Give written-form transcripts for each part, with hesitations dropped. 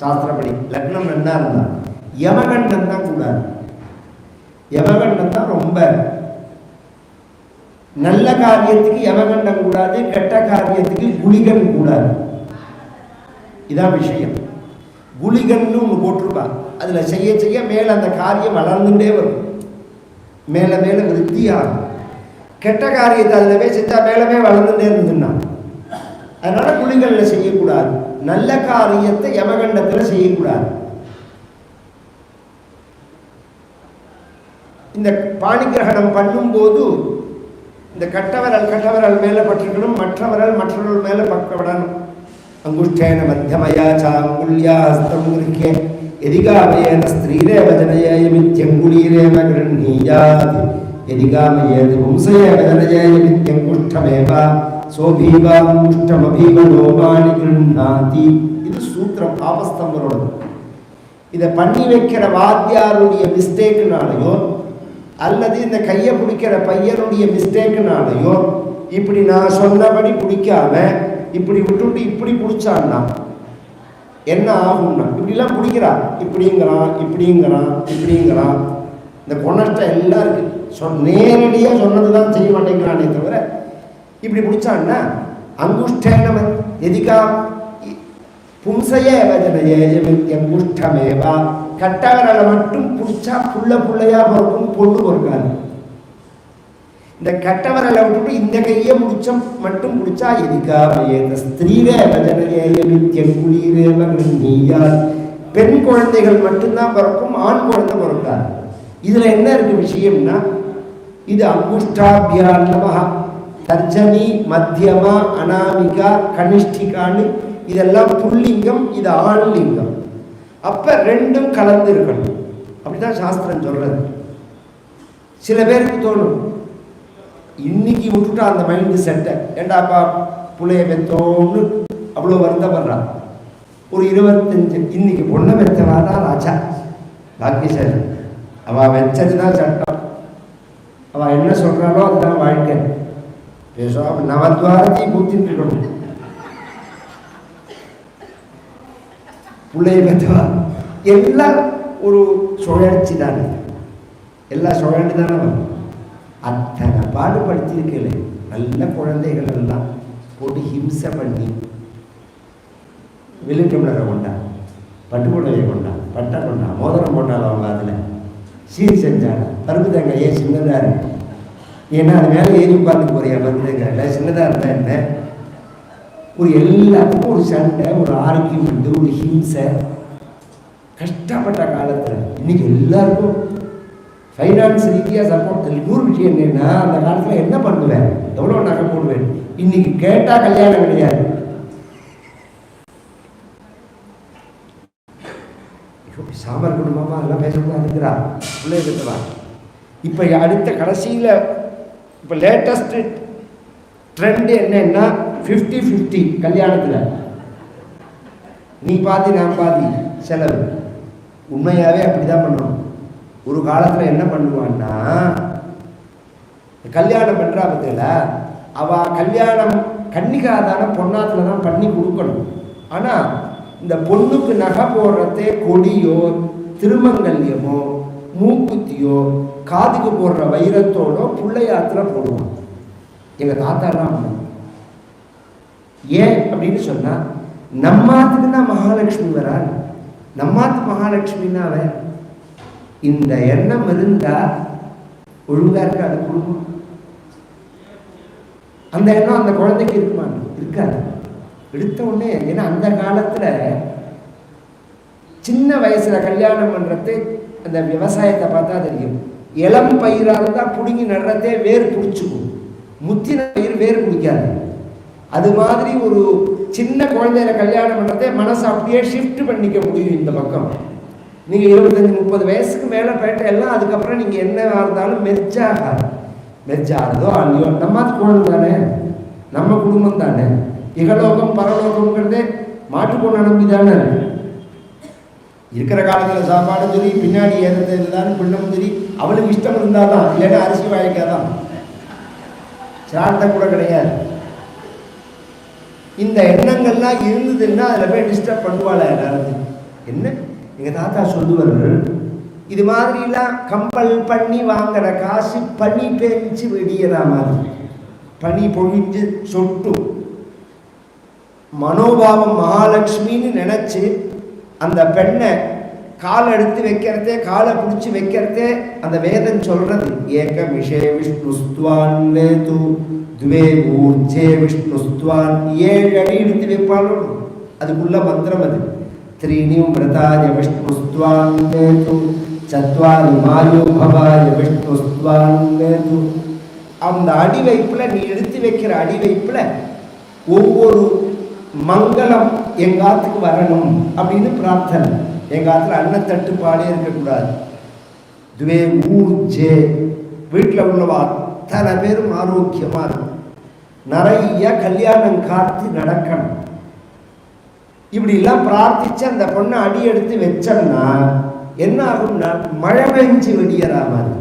சாஸ்திரப்படி லக்னம் நன்னா இருந்தா யமகண்டம் தான் கூடாது. யமகண்டம் தான் ரொம்ப நல்ல காரியத்துக்கு யமகண்டம் கூடாது, கெட்ட காரியத்துக்கு குளிகன் கூடாது. இதான் விஷயம். குளிகன்னு ஒன்று போட்டிருப்பா, அதில் செய்ய செய்ய மேலே அந்த காரியம் வளர்ந்துட்டே வரும், மேலே மேலே விருத்தியாகும். கெட்ட காரியத்தை அதில் போய் செஞ்சால் மேலமே வளர்ந்துட்டே இருந்ததுன்னா அதனால குளிகளில் செய்யக்கூடாது. நல்ல காரியத்தை யமகண்டத்தில் செய்யக்கூடாது. இந்த பாணிகிரகணம் பண்ணும்போது இந்த கட்டவரல் மேலே பற்றிக்கணும், மற்றவர்கள் மேலே பக்கப்படணும். அங்குஷ்டேன மத்தியமயா சாங்குல்யா ஹஸ்தம் கிருஹ்யே எதிகாமயேன ஸ்திரீரேவ ஜனயேயமித்யங்குலீரேவ கிருஹ்ணீயாத் எதிகாமயேன பும்சயேவ ஜனயேயமித்யங்குஷ்டமேவ சோபீவாங்குஷ்டமபீவனோபாணி கிருஹ்ணாதி. இது சூத்திரம் ஆபஸ்தம்பரோடது. இதை பண்ணி வைக்கிற வாத்தியாருடைய மிஸ்டேக்குனாலையோ அல்லது இந்த கையை பிடிக்கிற பையனுடைய மிஸ்டேக்குனாலையோ இப்படி நான் சொன்னபடி பிடிக்காம இப்படி விட்டுட்டு இப்படி பிடிச்சான்னா என்ன ஆகும்னா, இப்படிலாம் பிடிக்கிறான், இப்படிங்கிறான். இந்த கொணஷ்டம் எல்லாம் இருக்கு. நேரடியாக சொன்னதுதான் செய்ய மாட்டேங்கிறானே தவிர இப்படி பிடிச்சான்னா அங்குஷ்டேன எதிகா பும்சையே அங்குஷ்டமேவா. கட்டவரலை மட்டும் பிடிச்சா புள்ளையா பிறக்கும், பொண்ணு பொறுக்காது. இந்த கட்டவரலை விட்டுட்டு இந்த கையை முடிச்ச மட்டும் பிடிச்சா பெண் குழந்தைகள் மட்டும்தான் பிறக்கும், ஆண் குழந்தை பிறக்காது. இதுல என்ன இருக்கு விஷயம்னா, இது அங்குஷ்டாபியா நமஹ தர்ஜனி மத்தியமா அனாமிகா கனிஷ்டிகான்னு இதெல்லாம் புல்லிங்கம், இது ஆண்லிங்கம். அப்ப ரெண்டும் கலந்து இருக்கணும். அப்படிதான் சாஸ்திரம் சொல்றது. சில பேருக்கு தோணும் இன்னைக்கு விட்டுட்டா அந்த மைண்டு செட்டை, ஏண்டாப்பா புள்ளைய பெத்தோன்னு அவ்வளோ வருத்தப்படுறான். ஒரு 25 இன்னைக்கு பொண்ணை பெற்றவாதான் ராஜா பாக்கியசாலி. அவள் வச்சதுதான் சட்டம், அவள் என்ன சொல்றாளோ அதுதான் வாழ்க்கை. பேசுவா நவத்வாரத்தையும் பூத்தின்னு இருக்கணும். பிள்ளைய பெற்றவா எல்லாம் ஒரு சுழற்சி தானே, எல்லாம் சுழண்டு தானே வரும். அத்தனை பாடுபடுத்தியிருக்கல நல்ல குழந்தைகள் எல்லாம் போட்டு ஹிம்சை பண்ணி வில்லுட்டம்ளரை கொண்டா, பட்டுப்புடவையை கொண்டா, பட்டை கொண்டா, மோதிரம் போட்டாலும் அவங்க அதில் சீர் செஞ்சாங்க. பருப்பு தேங்காய் ஏன் சின்னதாக இருக்கு, ஏன்னா அது மேலே ஏறி பார்த்து போறியா பருப்பு தேங்காயில் சின்னதாக இருந்தா என்ன. ஒரு எல்லாத்துக்கும் ஒரு சண்டை, ஒரு ஆர்கியூமெண்ட், ஒரு ஹிம்சை. கஷ்டப்பட்ட காலத்தில் இன்னைக்கு எல்லாருக்கும் ஃபைனான்ஸ் ரீதியாக சப்போர்ட். இன்னொரு விஷயம் என்னன்னா, அந்த காலத்தில் என்ன பண்ணுவேன், எவ்வளோ நகை போடுவேன். இன்னைக்கு கேட்டால் கல்யாணம் கிடையாது. சாமர் குடும்பமா எல்லாம் பேசக்கூடாது இருக்கிறா பிள்ளை பெற்றவா. இப்போ அடுத்த கடைசியில் இப்போ லேட்டஸ்ட் ட்ரெண்ட் என்னன்னா 50-50 கல்யாணத்தில். நீ பாதி நான் பாதி செலவு. உண்மையாகவே அப்படி தான் பண்ணணும். ஒரு காலத்தில் என்ன பண்ணுவான்னா, கல்யாணம் பண்ணுறா பற்றில அவள் கல்யாணம் கன்னிகாதான பொண்ணாத்தில் தான் பண்ணி கொடுக்கணும். ஆனால் இந்த பொண்ணுக்கு நகை போடுறதே கொடியோ திருமங்கல்யமோ மூக்குத்தியோ காதுக்கு போடுற வைரத்தோட பிள்ளையாத்துல போடுவான். எங்கள் தாத்தாலாம் ஏன் அப்படின்னு சொன்னால், நம்மாத்துக்குன்னா மகாலட்சுமி வரான், நம்மாத்து மகாலட்சுமின்னா அவன். இந்த எண்ணம் இருந்தால் ஒழுங்காக இருக்காது குடும்பம். அந்த எண்ணம் அந்த குழந்தைக்கு இருக்குமா? இருக்காது. எடுத்த உடனே, ஏன்னா அந்த காலத்தில் சின்ன வயசில் கல்யாணம் பண்ணுறது அந்த விவசாயத்தை பார்த்தா தெரியும். இளம் பயிராக இருந்தால் பிடுங்கி நடுறதே வேர் பிடிச்சிக்கும், முத்தின பயிர் வேர் பிடிக்காது. அது மாதிரி ஒரு சின்ன குழந்தையில கல்யாணம் பண்ணுறதே மனசை அப்படியே ஷிஃப்ட் பண்ணிக்க முடியும் இந்த பக்கம். நீங்கள் 25-30 வயசுக்கு மேலே போயிட்ட எல்லாம் அதுக்கப்புறம் நீங்கள் என்ன இருந்தாலும் மெர்ஜாகிறதோ அல்லையோ நம்ம குழந்தை தானே, நம்ம குடும்பம் தானே. இகலோகம் பரலோகம்ங்கிறதே மாட்டு பொண்ணை நம்பி தானே இருக்கிற காலத்தில். சாப்பாடும் சரி, பின்னாடி ஏறதுதான் பிள்ளையும் சரி, அவளுக்கு இஷ்டம் இருந்தால் தான், இல்லைன்னா அரிசி வாய்க்காதான், சார்த்த கூட கிடையாது. இந்த எண்ணங்கள்லாம் இருந்ததுன்னா அதில் போய் டிஸ்டர்ப் பண்ணுவாள் எல்லாரும். என்ன எங்கள் தாத்தா சொல்லுவார், இது மாதிரிலாம் கம்பல் பண்ணி வாங்குற காசு பனி பெஞ்சு வெடியற மாதிரி, பனி பொழிஞ்சு சொட்டும். மனோபாவம் மகாலட்சுமின்னு நினச்சி அந்த பெண்ணை காலை எடுத்து வைக்கிறதே, காலை பிடிச்சி வைக்கிறதே அந்த வேதம் சொல்றது. ஏகமிஷே விஷ்ணுஸ்துவான் வேது துவே ஊர்ஜே விஷ்ணுஸ்துவான், 7 அடி எடுத்து வைப்பாலும் அதுக்குள்ள மந்திரம் அது. த்ரீணி மிருதாய விஷ்ணுஸ்துவான் வேது சத்வாரி மாயோ பவாய விஷ்ணுஸ்துவான் வேது. அந்த அடி வைப்பில் நீ எடுத்து வைக்கிற அடி வைப்பில் ஒவ்வொரு மங்களம் எங்காத்துக்கு வரணும் அப்படின்னு பிரார்த்தனை. எங்காத்துல அன்ன தட்டுப்பாடே இருக்கக்கூடாது. துவே ஊர்ஜே, வீட்டில் உள்ளவா அத்தனை பேரும் ஆரோக்கியமா இருக்கும், நிறைய கல்யாணம் காத்து நடக்கணும். இப்படி எல்லாம் பிரார்த்திச்சு அந்த பொண்ணை அடி எடுத்து வச்சோம்னா என்ன ஆகும்னா மழை பெஞ்சு வெடியறா மாதிரி.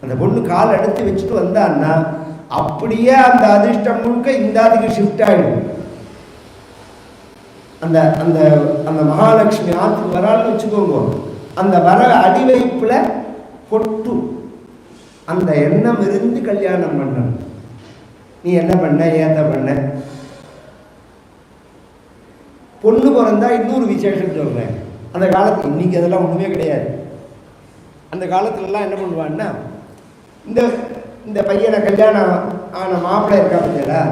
அந்த பொண்ணு கால் எடுத்து வச்சுட்டு வந்தான்னா அப்படியே அந்த அதிர்ஷ்டம் முழுக்க இந்த அதுக்கு ஷிஃப்ட் ஆகிடும். அந்த அந்த அந்த மகாலட்சுமி ஆற்றுக்கு வரான்னு வச்சுக்கோங்க, அந்த வர அடி வைப்புல கொட்டும். அந்த எண்ணம் இருந்து கல்யாணம் பண்ணணும். நீ என்ன பண்ண, ஏத்த பண்ண. பொண்ணு பிறந்தா இன்னொரு விசேஷம் சொல்றேன். அந்த காலத்துல, இன்னைக்கு அதெல்லாம் ஒண்ணுமே கிடையாது. அந்த காலத்துலலாம் என்ன பண்ணுவான்னா, இந்த இந்த பையனை கல்யாணம் ஆன மாப்பிள்ளை இருக்கா பத்தியா,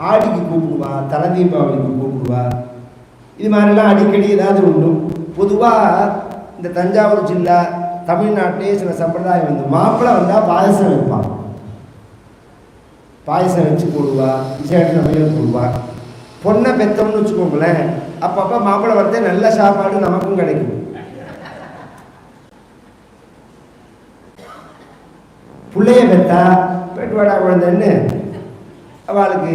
ஆடிக்கு கூப்பிடுவா, தலை தீபாவளிக்கு கூப்பிடுவா. இது மாதிரிலாம் அடிக்கடி ஏதாவது உண்டு. பொதுவாக இந்த தஞ்சாவூர் ஜில்லா தமிழ்நாட்டிலே சில சம்பிரதாயம் வந்து, மாப்பிள்ளை வந்தால் பாயசம் வைப்பான். பாயசம் வச்சு போடுவா, விசேஷ சமையல் போடுவா. பொண்ணை பெற்றோம்னு வச்சுக்கோங்களேன், அப்பப்போ மாப்பிள்ளை வரதே நல்ல சாப்பாடு நமக்கும் கிடைக்கும். பிள்ளைய பெற்றா பெட்டுவாடா குழந்தைன்னு அவளுக்கு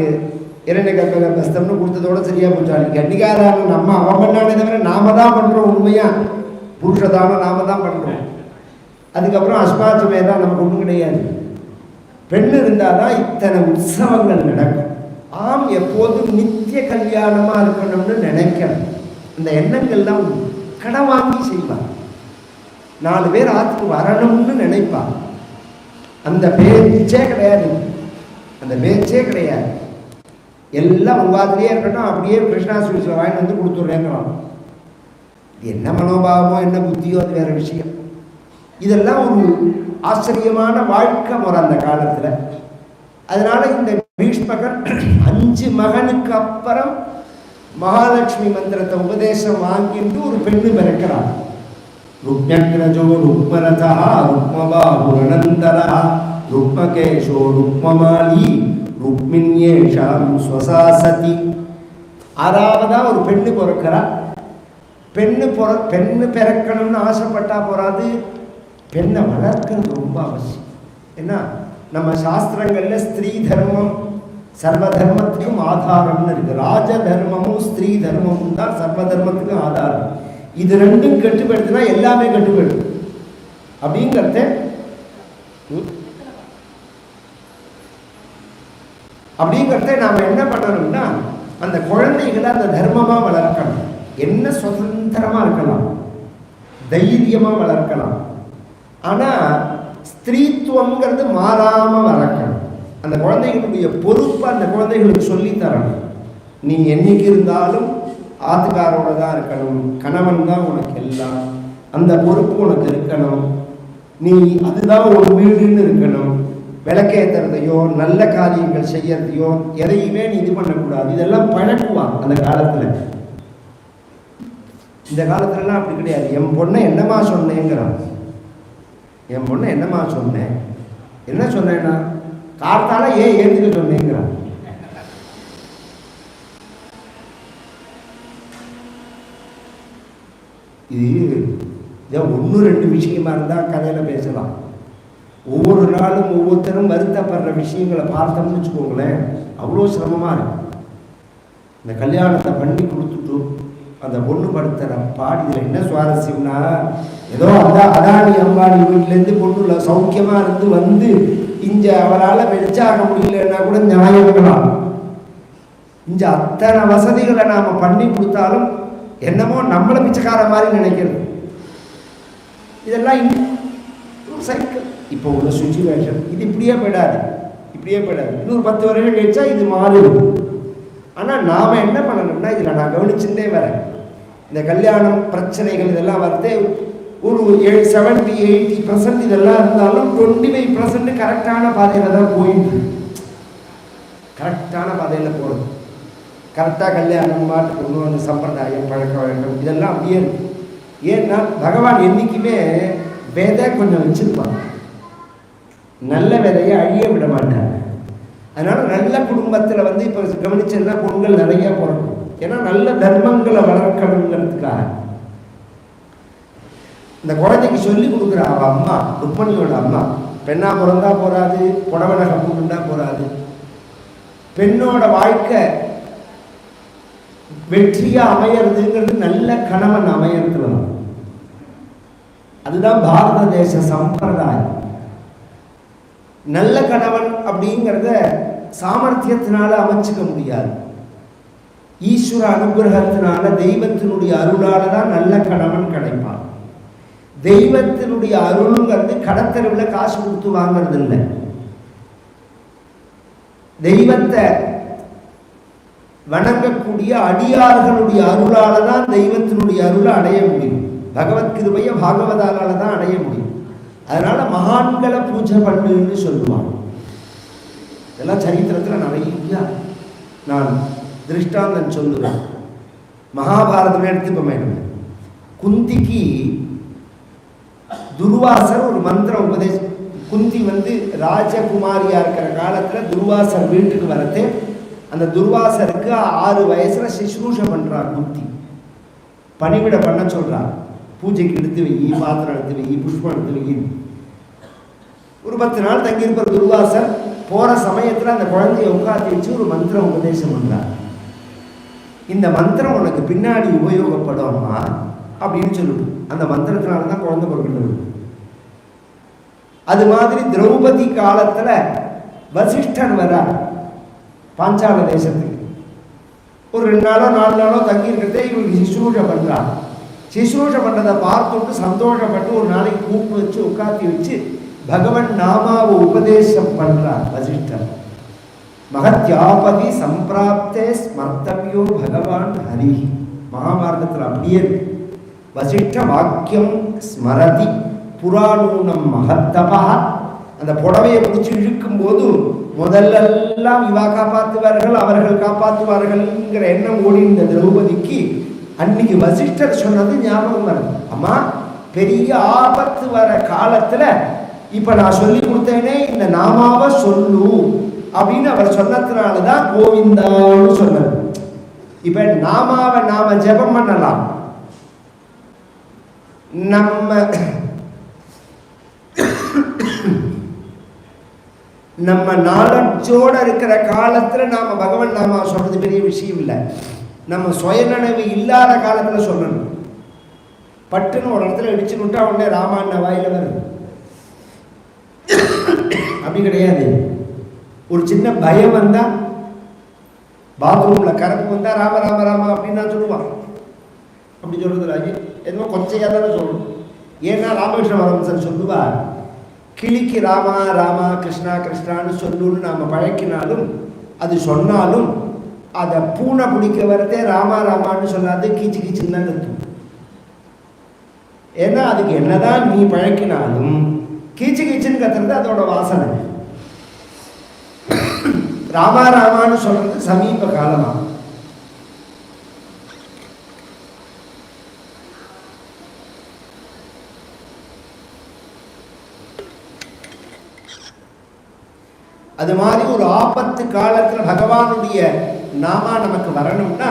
2 கப்பல கஷ்டம்னு கொடுத்ததோட சரியா போச்சாள். கண்டிக்காதான நம்ம அவன் பண்ணானே தவிர நாம தான் பண்றோம். உண்மையா புருஷதானம் நாம தான் பண்றோம். அதுக்கப்புறம் அஸ்மாச்சமே தான் நமக்கு ஒன்றும் கிடையாது. பெண் இருந்தாதான் இத்தனை உற்சவங்கள் நடக்கும். ஆம், எப்போதும் நித்திய கல்யாணமா இருக்கணும்னு நினைக்கணும். இந்த எண்ணங்கள்லாம் கடன் வாங்கி செய்வார். 4 பேர் ஆத்துக்கு வரணும்னு நினைப்பார். அந்த பேச்சே கிடையாது, அந்த பேச்சே கிடையாது. எல்லாம் உங்காத்திலேயே இருக்கட்டும், அப்படியே கிருஷ்ணா ஸ்வீட்ஸில் வாங்கிட்டு வந்து கொடுத்துட்றேங்கிறான். என்ன மனோபாவமோ என்ன புத்தியோ அது வேற விஷயம். இதெல்லாம் ஒரு ஆச்சரியமான வாழ்க்கை முறை அந்த காலத்தில். அதனால இந்த பீஷ்மகர் 5 மகனுக்கு அப்புறம் மகாலட்சுமி மந்திரத்தை உபதேசம் வாங்கிட்டு ஒரு பெண்ணு பிறக்கிறார். ருக்மக்ரஜோ ருக்மரதா ருக்மபாபுரணந்தரா ருக்மகேஷோ ருக்மமாலி ருக்மிண்யேஷாம் ஸ்வசாசதி. 6ஆவதா ஒரு பெண்ணு பிறக்கிறா. பெண்ணு பிறக்கணும்னு ஆசைப்பட்டா போறாது, பெண்ணை வளர்க்கிறது ரொம்ப அவசியம். ஏன்னா நம்ம சாஸ்திரங்கள்ல ஸ்திரீ தர்மம் சர்வ தர்மத்துக்கும் ஆதாரம்னு இருக்கு. ராஜ தர்மமும் ஸ்திரீ தர்மமும் தான் சர்வ தர்மத்துக்கும் ஆதாரம். இது ரெண்டும் கட்டுப்படுத்தினா எல்லாமே கட்டுப்படும் அப்படிங்கிறத நாம என்ன பண்ணணும்னா, அந்த குழந்தைகளை அந்த தர்மமா வளர்க்கணும். என்ன சுதந்திரமா இருக்கலாம், தைரியமா வளர்க்கலாம். ஆனா ஸ்திரீத்துவங்கிறது மாறாம வளர்க்கணும். அந்த குழந்தைகளுடைய பொறுப்பை அந்த குழந்தைகளுக்கு சொல்லி தரணும். நீ என்னைக்கு இருந்தாலும் ஆத்துக்காரோட தான் இருக்கணும், கணவன் தான் உனக்கு எல்லாம், அந்த பொறுப்பு உனக்கு இருக்கணும். நீ அதுதான் ஒரு வீடுன்னு இருக்கணும். விளக்கேற்றுறதையோ நல்ல காரியங்கள் செய்யறதையோ எதையுமே நீ இது பண்ணக்கூடாது. இதெல்லாம் பழக்குவான் அந்த காலத்தில். இந்த காலத்துலலாம் அப்படி கிடையாது. என் பொண்ணை என்னமா சொன்னேங்கிறான். என் பொண்ணை என்னமா சொன்னேன், என்ன சொன்னேன்னா கார்த்தால ஏந்துக்க சொன்னேங்கிறான். இது 1-2 விஷயமா இருந்தால் கதையில் பேசலாம். ஒவ்வொரு நாளும் ஒவ்வொருத்தரும் வருத்தப்படுற விஷயங்களை பார்த்தோம்னு வச்சுக்கோங்களேன், அவ்வளோ சிரமமாக இருக்கும். இந்த கல்யாணத்தை பண்ணி கொடுத்துட்டு அந்த பொண்ணு படுத்துற பாடி. இதில் என்ன சுவாரஸ்யம்னா, ஏதோ அதானி அம்பானி வீட்டிலேருந்து பொண்ணுல சௌக்கியமாக இருந்து வந்து இங்கே அவளால் வெளிச்சாக முடியலன்னா கூட நியாயம் இருக்கலாம். இங்கே அத்தனை வசதிகளை நாம் பண்ணி கொடுத்தாலும் என்னமோ நம்மளை பிச்சைக்கார மாதிரி நினைக்கிறது. இதெல்லாம் சைக்கிள். இப்போ உள்ள சுச்சுவேஷன் இது இப்படியே போயிடாது, இப்படியே போயிடாது. இன்னொரு 10 வருடம் கழிச்சா இது மாறுது. ஆனால் நாம் என்ன பண்ணணும்னா, இதில் நான் கவனிச்சுட்டே வரேன், இந்த கல்யாணம் பிரச்சனைகள் இதெல்லாம் வந்து ஒரு 70-80% இதெல்லாம் இருந்தாலும் 25% கரெக்டான பாதையில் தான் போயிட்டு, கரெக்டான பாதையில் போகிறது. கரெக்டாக கல்யாணம் மாட்டு கொண்டு வந்து சம்பிரதாயம் பழக்க வழக்கம் இதெல்லாம் அப்படியே இருக்கு. ஏன்னா பகவான் என்றைக்குமே விதை கொஞ்சம் வச்சிருப்பாங்க, நல்ல விதையை அழிய விட மாட்டாங்க. அதனால நல்ல குடும்பத்தில் வந்து இப்போ கவனிச்சதுன்னா பொண்கள் நிறைய பிறக்கும். ஏன்னா நல்ல தர்மங்களை வளர்க்கணுங்கிறதுக்காக இந்த குழந்தைக்கு சொல்லி கொடுக்குற அவ அம்மா, ருக்மணியோட அம்மா, பெண்ணா பிறந்தா போறாது, புடவை நகை பூண்டா போறாது. பெண்ணோட வாழ்க்கை வெற்றியா அமையறதுங்கிறது நல்ல கணவன் அமையறதுல. அதுதான் பாரத தேச சம்பிரதாயம். நல்ல கணவன் அப்படிங்கிறத சாமர்த்தியத்தினால அமைச்சுக்க முடியாது. ஈஸ்வர அனுகிரகத்தினால, தெய்வத்தினுடைய அருளால தான் நல்ல கணவன் கிடைப்பான். தெய்வத்தினுடைய அருள்ங்கிறது கடத்தெருவில் காசு கொடுத்து வாங்கிறது இல்லை. தெய்வத்தை வணங்கக்கூடிய அடியார்களுடைய அருளால தான் தெய்வத்தினுடைய அருளை அடைய முடியும். பகவத்கிருபைய பாகவதால தான் அடைய முடியும். அதனால மகான்களை பூஜை பண்ணுன்னு சொல்லுவாங்க. இதெல்லாம் சரித்திரத்தில் நிறைய நான் திருஷ்டாந்தம் சொல்லுவேன். மகாபாரதம் எடுத்துப்போமே, குந்திக்கு துர்வாசர் ஒரு மந்திரம் உபதேசம். குந்தி வந்து ராஜகுமாரியா இருக்கிற காலத்துல துர்வாசர் வீட்டுக்கு வரது, அந்த துர்வாசருக்கு 6 வயசுல சிசுரூஷ பண்றார். குந்தி பணிவிட பண்ண சொல்றார். பூஜைக்கு எடுத்து வை, பாத்திரம் எடுத்து வை, புஷ்பம் எடுத்து வை. ஒரு 10 நாள் தங்கியிருப்பார் துர்வாசர். போற சமயத்துல அந்த குழந்தைய உட்காந்து வச்சு ஒரு மந்திரம் உபதேசம் பண்றார். இந்த மந்திரம் உனக்கு பின்னாடி உபயோகப்படும்மா அப்படின்னு சொல்லிட்டு அந்த மந்திரத்தினாலதான் குழந்தை பிறகு. அது மாதிரி திரௌபதி காலத்துல வசிஷ்டர் வரார் பாஞ்சால தேசத்துக்கு. ஒரு 2 நாளோ 4 நாளோ தங்கி இருக்கிறதே இவருக்கு சிசுரூஷ பண்றார். சிசுரூஷ பண்றதை பார்த்துட்டு சந்தோஷப்பட்டு ஒரு நாளைக்கு கூப்பிட்டு வச்சு உட்காத்தி வச்சு பகவன் நாமாவை உபதேசம் பண்றார் வசிஷ்டர். மகத்யாபதி சம்பிராப்தே ஸ்மர்த்தவியோ பகவான் ஹரி. மகாபாரதத்தில் அப்படியே வசிஷ்ட வாக்கியம் ஸ்மரதி புராணூனம் மகத்தபா. அந்த புடவையை பிடிச்சி இழுக்கும் போது முதல்லெல்லாம் இவா காப்பாற்றுவார்கள், அவர்கள் காப்பாற்றுவார்கள்ங்கிற எண்ணம் ஓடி இந்த திரௌபதிக்கு அன்னைக்கு வசிஷ்டர் சொன்னது ஞாபகம் வருது. அம்மா, பெரிய ஆபத்து வர காலத்துல இப்ப நான் சொல்லி கொடுத்தேனே இந்த நாமாவை சொல்லு அப்படின்னு அவர் சொன்னதுனாலதான் கோவிந்தான்னு சொன்னது. இப்ப நாமாவை நாம ஜெபம் பண்ணலாம். நம்ம நாலஞ்சோட இருக்கிற காலத்துல நாம பகவன் நாமா சொல்றது பெரிய விஷயம் இல்லை. நம்ம சுயநினைவு இல்லாத காலத்துல சொல்லணும். பட்டுன்னு ஒரு இடத்துல இடிச்சு விட்டா உடனே ராமாண்ண வாயில வருது அப்படி கிடையாது. ஒரு சின்ன பயம் வந்தா, பாத்ரூம்ல கரப்பு வந்தா ராம ராம ராமா அப்படின்னு நான் சொல்லுவான். அப்படி சொல்றது ராஜி எதுவும் கொச்சையா தானே சொல்லணும். ஏன்னா ராமகிருஷ்ண வரம்சன் சொல்லுவார், கிளிக்கு ராமா ராமா கிருஷ்ணா கிருஷ்ணான்னு சொல்லுன்னு நாம பழக்கினாலும் அது சொன்னாலும் அதை பூனை பிடிக்க வரதே ராமா ராமான்னு சொல்லாது, கீச்சு கீச்சுன்னு தான் கத்தும். ஏன்னா அதுக்கு என்னதான் நீ பழக்கினாலும் கீச்சு கீச்சுன்னு கத்துறது அதோட வாசனை. ராமா ராமான்னு சொல்றது சமீப காலமா. அது மாதிரி ஒரு ஆபத்து காலத்துல பகவானுடைய நாமா நமக்கு வரணும்னா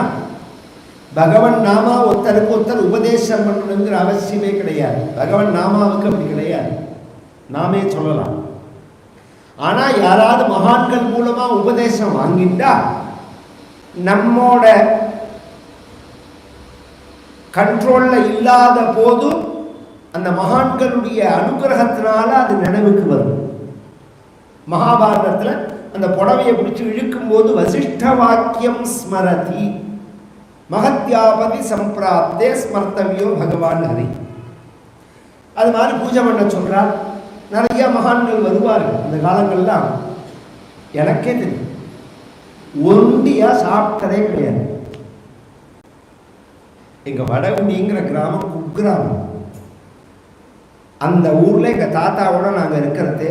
பகவன் நாமா ஒருத்தருக்கு ஒருத்தர் உபதேசம் பண்ணணுங்கிற அவசியமே கிடையாது. பகவன் நாமாவுக்கு அப்படி கிடையாது, நாமே சொல்லலாம். ஆனா யாராவது மகான்கள் மூலமா உபதேசம் வாங்கிட்டா நம்மோட கண்ட்ரோல்ல இல்லாத போது அந்த மகான்களுடைய அனுகிரகத்தினால அது நினைவுக்கு வரும். மகாபாரதத்துல அந்த புடவையை பிடிச்சு இழுக்கும் போது வசிஷ்ட வாக்கியம் ஸ்மரதி, மகத்யாபதி சம்பிராப்தே ஸ்மர்த்தவியோ பகவான் ஹரி. அது மாதிரி பூஜை பண்ண சொல்றார். நிறைய மகான்கள் வருவார்கள். இந்த காலங்கள்லாம் எனக்கே தெரியும், ஒண்டியா சாப்பிட்டதே கிடையாது. எங்க வடகுண்டிங்கிற கிராமம் குக்கிராமம். அந்த ஊர்ல எங்க தாத்தாவோட நாங்க இருக்கிறது.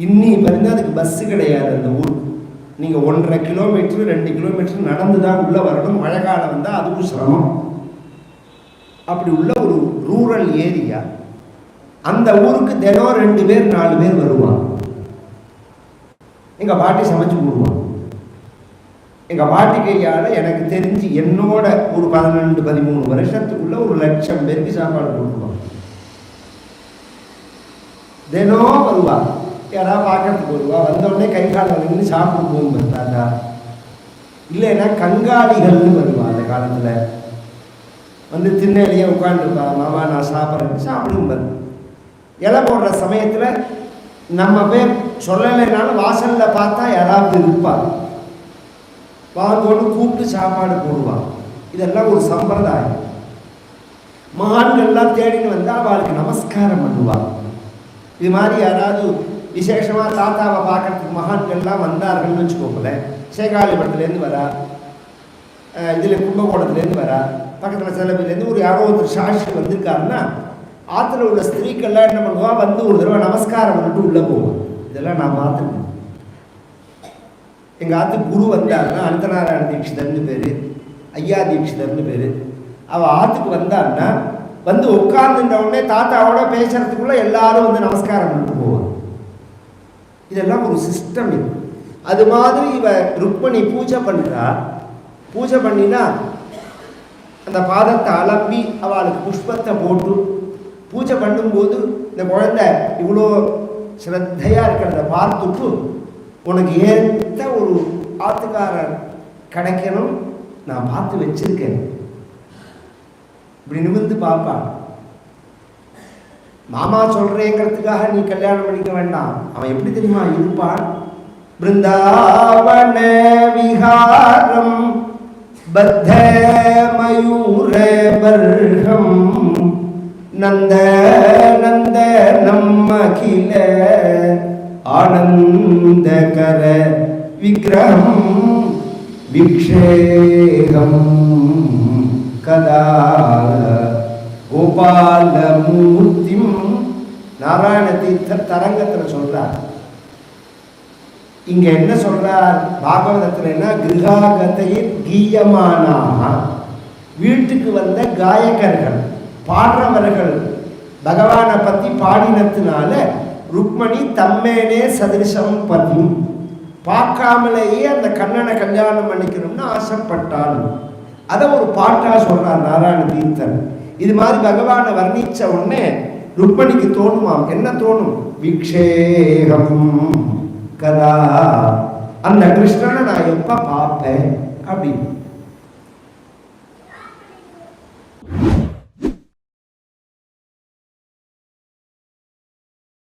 இன்னி பிறந்து அதுக்கு பஸ் கிடையாது. அந்த ஊர் நீங்க 1.5 கிலோமீட்டர் 2 கிலோமீட்டர் நடந்துதான் உள்ள வரணும். மழை காலம் வந்தா அதுவும் சிரமம். அப்படி உள்ள ஒரு ரூரல் ஏரியா. அந்த ஊருக்கு தினம் 2 பேர் 4 பேர் வருவாங்க. எங்க பாட்டி சமைச்சு போடுவாங்க. எங்க பாட்டி கையால எனக்கு தெரிஞ்சு என்னோட ஒரு 12-13 வருஷத்துக்குள்ள 1,00,000 பேருக்கு சாப்பாடு போடுவாங்க. தினம் வருவா. யாராவது பார்க்கறதுக்கு வருவா. வந்தோடனே கை கால் வலின்னு சாப்பிட்டு போகும் தாத்தா. இல்லைன்னா கங்காளிகள்னு வருவா. அந்த காலத்துல வந்து திண்ணையிலேயே உட்காந்துருப்பா. மாமா நான் சாப்பிட்றேன் சாப்பிடும். இலை போடுற சமயத்துல நம்ம பேர் சொல்லலைனாலும் வாசல்ல பார்த்தா யாராவது இருப்பார். வாங்கோடு கூப்பிட்டு சாப்பாடு போடுவான். இதெல்லாம் ஒரு சம்பிரதாயம். மகான்கள்லாம் தேடின்னு வந்தால் அவளுக்கு நமஸ்காரம் பண்ணுவாள். இது மாதிரி யாராவது விசேஷமாக தாத்தாவை பார்க்கறதுக்கு மகான்கள்லாம் வந்தார்கள்னு வச்சுக்கோங்களேன். சேகாலிபுரத்துலேருந்து வரா, இதில் கும்பகோணத்துலேருந்து வரா, பக்கத்தில் சிலபிலேருந்து ஒரு யாரோ ஒரு சாட்சி வந்திருக்காருன்னா ஆற்றுல உள்ள ஸ்திரீக்கள்லாம் என்ன பண்ணுவா, வந்து ஒரு தடவை நமஸ்காரம் பண்ணிட்டு உள்ளே போவோம். இதெல்லாம் நான் பார்த்துருக்கேன். எங்கள் ஆற்றுக்கு குரு வந்தாருன்னா அனந்தநாராயண தீட்சிதர்னு பேர், ஐயா தீட்சிதர்னு பேர். அவள் ஆற்றுக்கு வந்தான்னா வந்து உட்கார்ந்துட்ட உடனே தாத்தாவோட பேசுறதுக்குள்ள எல்லாரும் வந்து நமஸ்காரம் பண்ணிட்டு போவாங்க. இதெல்லாம் ஒரு சிஸ்டம். இது அது மாதிரி இவ ருக்மணி பூஜை பண்ணுறா. பூஜை பண்ணினா அந்த பாதத்தை அலம்பி அவளுக்கு புஷ்பத்தை போட்டு பூஜை பண்ணும்போது இந்த குழந்தை இவ்வளோ ஸ்ரத்தையாக இருக்கிறத பார்த்துட்டு உனக்கு ஏற்ற ஒரு ஆத்துக்காரர் கிடைக்கணும் நான் பார்த்து வச்சிருக்கேன் இப்படி நிமிர்ந்து பார்ப்பா. மாமா சொல்றேங்கிறதுக்காக நீ கல்யாணம் பண்ணிக்க வேண்டாம். அவன் எப்படி தெரியுமா இருப்பான்? பிருந்தாவன விஹாரம் பத்த மயூர பர்ஹம் நந்த நந்த நம்மகில ஆனந்தகர விக்கிரகம் விக்ஷேகம் கதா கோபாலமூர்த்திம். நாராயண தீர்த்தர் தரங்கத்தில் சொல்றார். இங்க என்ன சொல்றார் பாகவதத்துல? கிருஹாகதையில் கீயமானாக, வீட்டுக்கு வந்த காயகர்கள் பாடுறவர்கள் பகவானை பத்தி பாடினத்தினால ருக்மணி தம்மேனே சதிருஷம் பதி, பார்க்காமலேயே அந்த கண்ணனை கல்யாணம் பண்ணிக்கணும்னு ஆசைப்பட்டாள். அதை ஒரு பாட்டா சொல்றார் நாராயண தீர்த்தன். இது மாதிரி பகவானை வர்ணிச்ச உடனே ருக்மணிக்கு தோணுமாம். என்ன தோணும்? விக்ஷேகம் கதா, அந்த கிருஷ்ணனை நான் எப்ப பார்ப்பேன் அப்படின்னு.